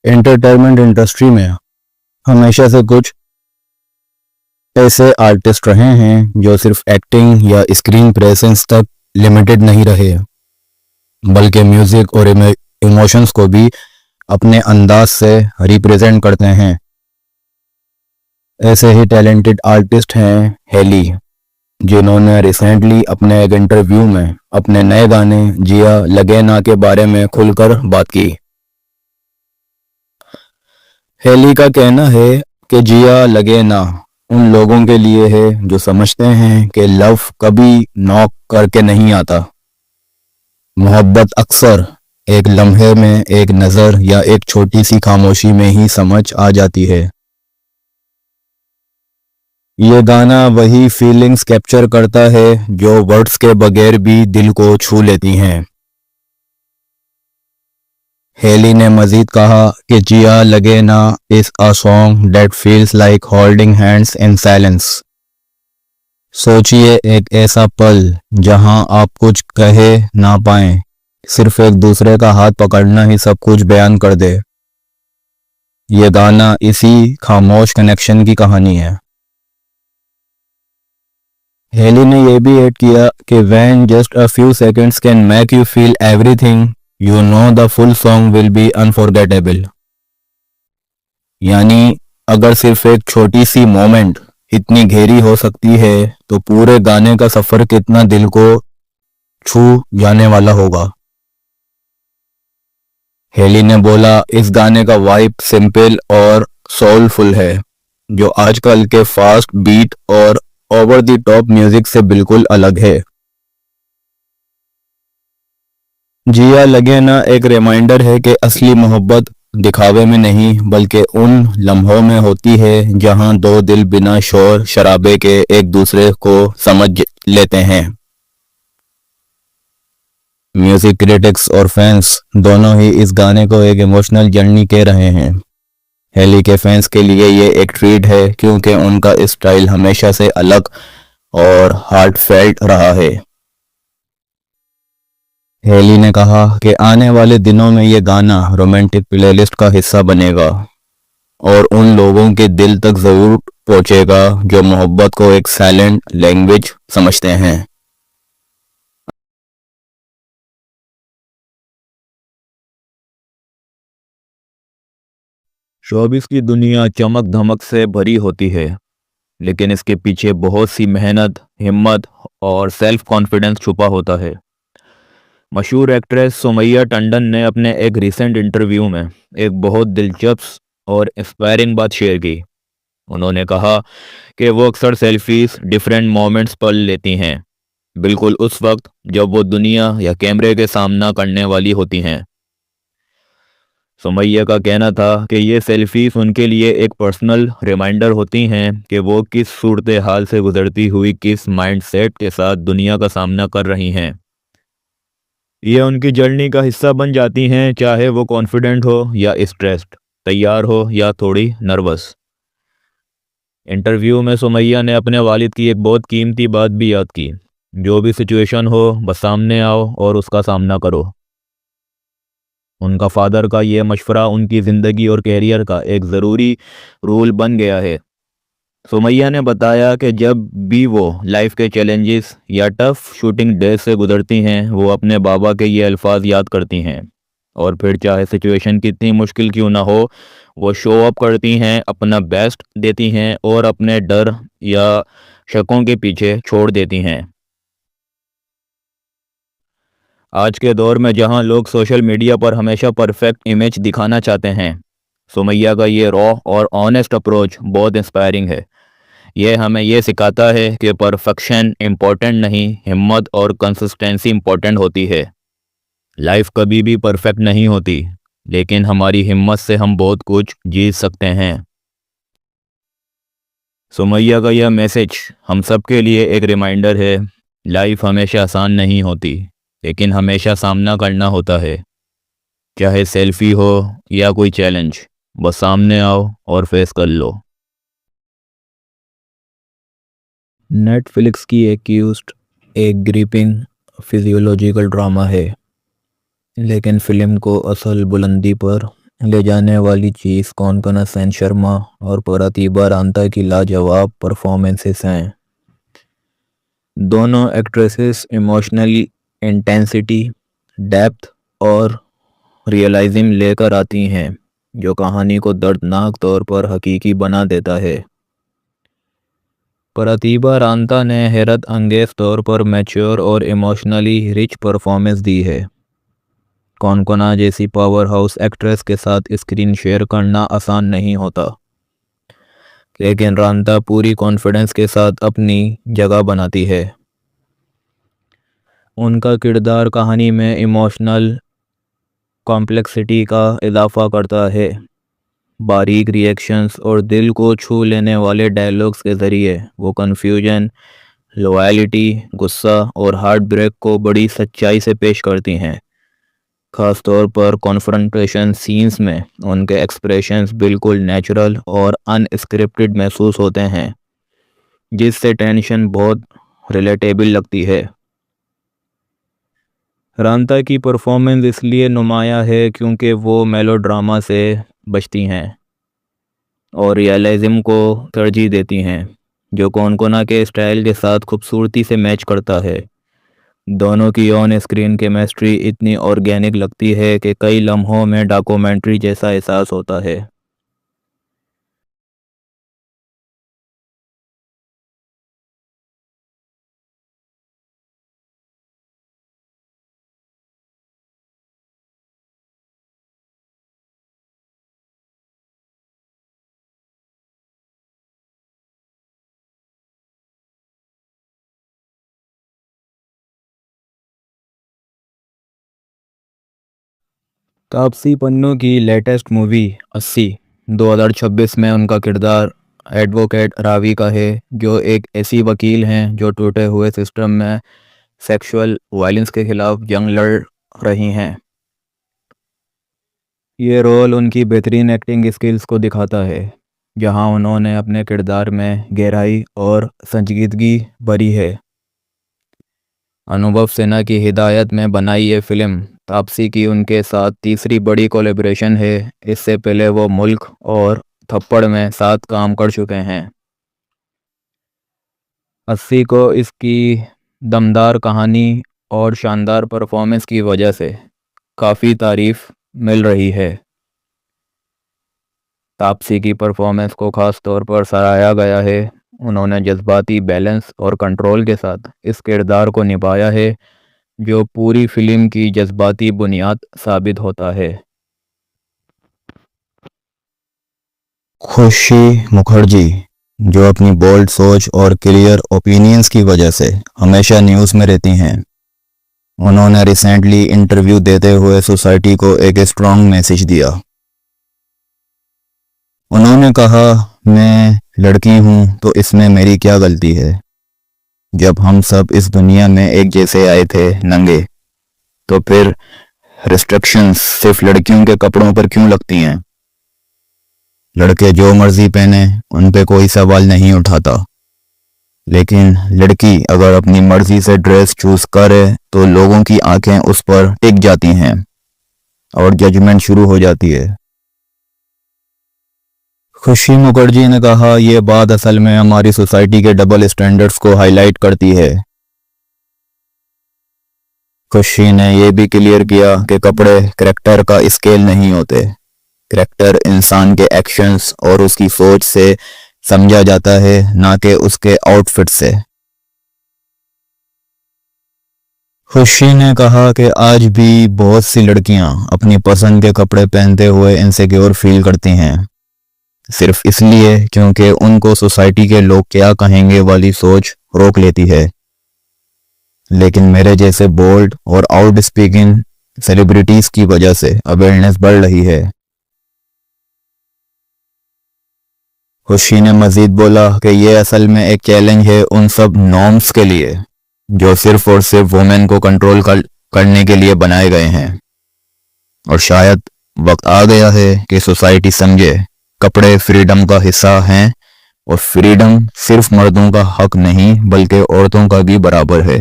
Entertainment industry में हमेशा से कुछ ऐसे आर्टिस्ट रहे हैं जो सिर्फ एक्टिंग या स्क्रीन प्रेजेंस तक लिमिटेड नहीं रहे, बल्कि म्यूजिक और इमोशंस को भी अपने अंदाज से रिप्रेजेंट करते हैं। ऐसे ही टैलेंटेड आर्टिस्ट हैं हेली, जिन्होंने रिसेंटली अपने एक इंटरव्यू में अपने नए गाने जिया लगे ना के बारे में खुलकर बात की। हेली का कहना है कि जिया लगे ना उन लोगों के लिए है जो समझते हैं कि लव कभी नॉक करके नहीं आता। मोहब्बत अक्सर एक लम्हे में, एक नज़र या एक छोटी सी खामोशी में ही समझ आ जाती है। ये गाना वही फीलिंग्स कैप्चर करता है जो वर्ड्स के बगैर भी दिल को छू लेती हैं। हेली ने मजीद कहा कि जिया लगे ना is a song that feels like holding hands in silence. सोचिए एक ऐसा पल जहां आप कुछ कहे ना पाएं, सिर्फ एक दूसरे का हाथ पकड़ना ही सब कुछ बयान कर दे। ये गाना इसी खामोश कनेक्शन की कहानी है। हेली ने यह भी ऐड किया कि when just a few seconds can make you feel everything, you know the full song will be unforgettable। यानी अगर सिर्फ एक छोटी सी मोमेंट इतनी गहरी हो सकती है तो पूरे गाने का सफर कितना दिल को छू जाने वाला होगा। हेली ने बोला, इस गाने का वाइब सिंपल और सोलफुल है, जो आजकल के फास्ट बीट और ओवर द टॉप म्यूजिक से बिल्कुल अलग है। जिया लगे ना एक रिमाइंडर है कि असली मोहब्बत दिखावे में नहीं बल्कि उन लम्हों में होती है जहां दो दिल बिना शोर शराबे के एक दूसरे को समझ लेते हैं। म्यूजिक क्रिटिक्स और फैंस दोनों ही इस गाने को एक इमोशनल जर्नी कह रहे हैं। हेली के फैंस के लिए ये एक ट्रीट है क्योंकि उनका स्टाइल हमेशा से अलग और हार्टफेल्ट रहा है। हेली ने कहा कि आने वाले दिनों में ये गाना रोमांटिक प्लेलिस्ट का हिस्सा बनेगा और उन लोगों के दिल तक जरूर पहुंचेगा जो मोहब्बत को एक साइलेंट लैंग्वेज समझते हैं। शोबिस की दुनिया चमक धमक से भरी होती है, लेकिन इसके पीछे बहुत सी मेहनत, हिम्मत और सेल्फ कॉन्फिडेंस छुपा होता है। मशहूर एक्ट्रेस सुमैया टंडन ने अपने एक रिसेंट इंटरव्यू में एक बहुत दिलचस्प और इंस्पायरिंग बात शेयर की। उन्होंने कहा कि वो अक्सर सेल्फीज डिफरेंट मोमेंट्स पर लेती हैं, बिल्कुल उस वक्त जब वो दुनिया या कैमरे के सामना करने वाली होती हैं। सुमैया का कहना था कि ये सेल्फीज उनके लिए एक पर्सनल रिमाइंडर होती हैं कि वो किस सूरत हाल से गुजरती हुई किस माइंडसेट के साथ दुनिया का सामना कर रही हैं। ये उनकी जर्नी का हिस्सा बन जाती हैं, चाहे वो कॉन्फिडेंट हो या स्ट्रेस्ड, तैयार हो या थोड़ी नर्वस। इंटरव्यू में सुमैया ने अपने वालिद की एक बहुत कीमती बात भी याद की, जो भी सिचुएशन हो बस सामने आओ और उसका सामना करो। उनका फादर का ये मशवरा उनकी ज़िंदगी और कैरियर का एक ज़रूरी रूल बन गया है। सुमैया ने बताया कि जब भी वो लाइफ के चैलेंजेस या टफ शूटिंग डेज से गुजरती हैं, वो अपने बाबा के ये अल्फाज याद करती हैं और फिर चाहे सिचुएशन कितनी मुश्किल क्यों ना हो, वो शो अप करती हैं, अपना बेस्ट देती हैं और अपने डर या शकों के पीछे छोड़ देती हैं। आज के दौर में जहां लोग सोशल मीडिया पर हमेशा परफेक्ट इमेज दिखाना चाहते हैं, सुमैया का ये रॉ और ऑनेस्ट अप्रोच बहुत इंस्पायरिंग है। यह हमें यह सिखाता है कि परफेक्शन इम्पोर्टेंट नहीं, हिम्मत और कंसिस्टेंसी इम्पोर्टेंट होती है। लाइफ कभी भी परफेक्ट नहीं होती, लेकिन हमारी हिम्मत से हम बहुत कुछ जीत सकते हैं। सुमैया का यह मैसेज हम सब के लिए एक रिमाइंडर है, लाइफ हमेशा आसान नहीं होती, लेकिन हमेशा सामना करना होता है। चाहे सेल्फी हो या कोई चैलेंज, बस सामने आओ और फेस कर लो। नेटफ्लिक्स की एक्यूज्ड एक ग्रिपिंग फिजियोलॉजिकल ड्रामा है, लेकिन फिल्म को असल बुलंदी पर ले जाने वाली चीज़ कोनकना सेन शर्मा और प्रतिभा रांता की लाजवाब परफॉर्मेंसेस हैं। दोनों एक्ट्रेसेस इमोशनली इंटेंसिटी, डेप्थ और रियलिज्म लेकर आती हैं जो कहानी को दर्दनाक तौर पर हकीकी बना देता है। प्रतिभा रांता ने हैरत अंगेज तौर पर मैच्योर और इमोशनली रिच परफॉर्मेंस दी है। कोनकोना जैसी पावर हाउस एक्ट्रेस के साथ स्क्रीन शेयर करना आसान नहीं होता, लेकिन रांता पूरी कॉन्फिडेंस के साथ अपनी जगह बनाती है। उनका किरदार कहानी में इमोशनल कॉम्प्लेक्सिटी का इजाफा करता है। बारीक रिएक्शंस और दिल को छू लेने वाले डायलॉग्स के ज़रिए वो कन्फ्यूजन, लॉयल्टी, गुस्सा और हार्ट ब्रेक को बड़ी सच्चाई से पेश करती हैं। ख़ास तौर पर कॉन्फ्रंटेशन सीन्स में उनके एक्सप्रेशंस बिल्कुल नेचुरल और अनस्क्रिप्टेड महसूस होते हैं, जिससे टेंशन बहुत रिलेटेबल लगती है। रांता की परफॉर्मेंस इसलिए नुमाया है क्योंकि वो मेलोड्रामा से बचती हैं और रियलिज्म को तरजीह देती हैं, जो कोनकोना के स्टाइल के साथ खूबसूरती से मैच करता है। दोनों की ऑन स्क्रीन केमिस्ट्री इतनी ऑर्गेनिक लगती है कि कई लम्हों में डॉक्यूमेंट्री जैसा एहसास होता है। तापसी पन्नू की लेटेस्ट मूवी 80 2026 में उनका किरदार एडवोकेट रावी का है, जो एक ऐसी वकील हैं जो टूटे हुए सिस्टम में सेक्सुअल वायलेंस के खिलाफ जंग लड़ रही हैं। ये रोल उनकी बेहतरीन एक्टिंग स्किल्स को दिखाता है, जहां उन्होंने अपने किरदार में गहराई और संजीदगी भरी है। अनुभव सिन्हा की हिदायत में बनाई ये फिल्म तापसी की उनके साथ तीसरी बड़ी कोलैबोरेशन है। इससे पहले वो मुल्क और थप्पड़ में साथ काम कर चुके हैं। 80 को इसकी दमदार कहानी और शानदार परफॉर्मेंस की वजह से काफ़ी तारीफ मिल रही है। तापसी की परफॉर्मेंस को ख़ास तौर पर सराहा गया है। उन्होंने जज्बाती बैलेंस और कंट्रोल के साथ इस किरदार को निभाया है, जो पूरी फिल्म की जज्बाती बुनियाद साबित होता है। खुशी मुखर्जी, जो अपनी बोल्ड सोच और क्लियर ओपिनियंस की वजह से हमेशा न्यूज़ में रहती हैं, उन्होंने रिसेंटली इंटरव्यू देते हुए सोसाइटी को एक स्ट्रॉन्ग मैसेज दिया। उन्होंने कहा, मैं लड़की हूं तो इसमें मेरी क्या गलती है। जब हम सब इस दुनिया में एक जैसे आए थे नंगे, तो फिर रिस्ट्रिक्शंस सिर्फ लड़कियों के कपड़ों पर क्यों लगती हैं। लड़के जो मर्जी पहने उन पे कोई सवाल नहीं उठाता, लेकिन लड़की अगर अपनी मर्जी से ड्रेस चूज करे तो लोगों की आंखें उस पर टिक जाती हैं और जजमेंट शुरू हो जाती है। खुशी मुखर्जी ने कहा, यह बात असल में हमारी सोसाइटी के डबल स्टैंडर्ड्स को हाईलाइट करती है। खुशी ने यह भी क्लियर किया कि कपड़े करैक्टर का स्केल नहीं होते। करैक्टर इंसान के एक्शंस और उसकी सोच से समझा जाता है, ना कि उसके आउटफिट से। खुशी ने कहा कि आज भी बहुत सी लड़कियां अपनी पसंद के कपड़े पहनते हुए इनसिक्योर फील करती हैं, सिर्फ इसलिए क्योंकि उनको सोसाइटी के लोग क्या कहेंगे वाली सोच रोक लेती है। लेकिन मेरे जैसे बोल्ड और आउट स्पीकिंग सेलिब्रिटीज की वजह से अवेयरनेस बढ़ रही है। खुशी ने मजीद बोला कि यह असल में एक चैलेंज है उन सब नॉर्म्स के लिए जो सिर्फ और सिर्फ वुमेन को कंट्रोल करने के लिए बनाए गए हैं, और शायद वक्त आ गया है कि सोसाइटी समझे कपड़े फ्रीडम का हिस्सा हैं और फ्रीडम सिर्फ मर्दों का हक नहीं बल्कि औरतों का भी बराबर है।